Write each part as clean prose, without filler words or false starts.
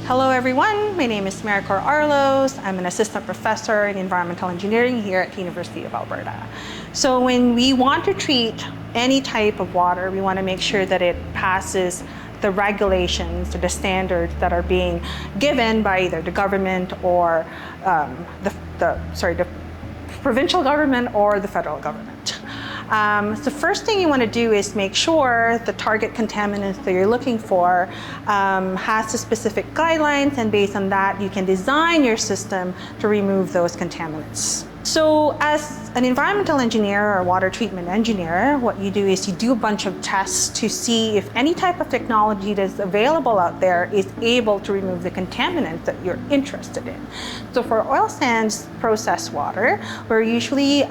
Hello everyone, my name is Maricor Arlos. I'm an assistant professor in environmental engineering here at the University of Alberta. So when we want to treat any type of water, we want to make sure that it passes the regulations or the standards that are being given by either the government or the provincial government or the federal government. The first thing you want to do is make sure the target contaminants that you're looking for has the specific guidelines, and based on that you can design your system to remove those contaminants. So as an environmental engineer or water treatment engineer, what you do is you do a bunch of tests to see if any type of technology that's available out there is able to remove the contaminants that you're interested in. So for oil sands processed water, we're usually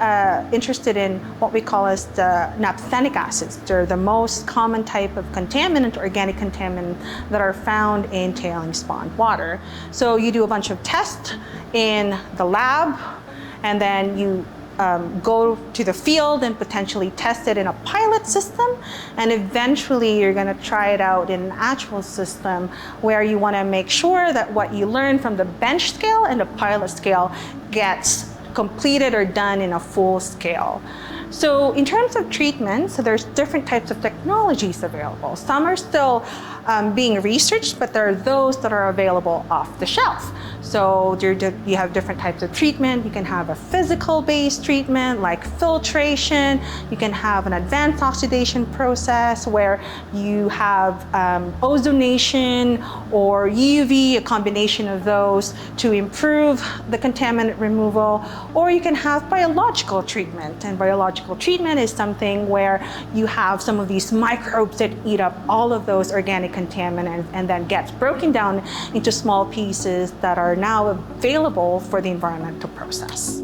interested in what we call as the naphthenic acids. They're the most common type of contaminant, organic contaminant, that are found in tailings pond water. So you do a bunch of tests in the lab, and then you go to the field and potentially test it in a pilot system, and eventually you're going to try it out in an actual system where you want to make sure that what you learn from the bench scale and the pilot scale gets completed or done in a full scale. So in terms of treatments, there's different types of technologies available. Some are still being researched, but there are those that are available off the shelf. So you have different types of treatment. You can have a physical-based treatment like filtration. You can have an advanced oxidation process where you have ozonation or UV, a combination of those to improve the contaminant removal. Or you can have biological treatment, and biological treatment is something where you have some of these microbes that eat up all of those organic contaminants and then gets broken down into small pieces that are now available for the environmental process.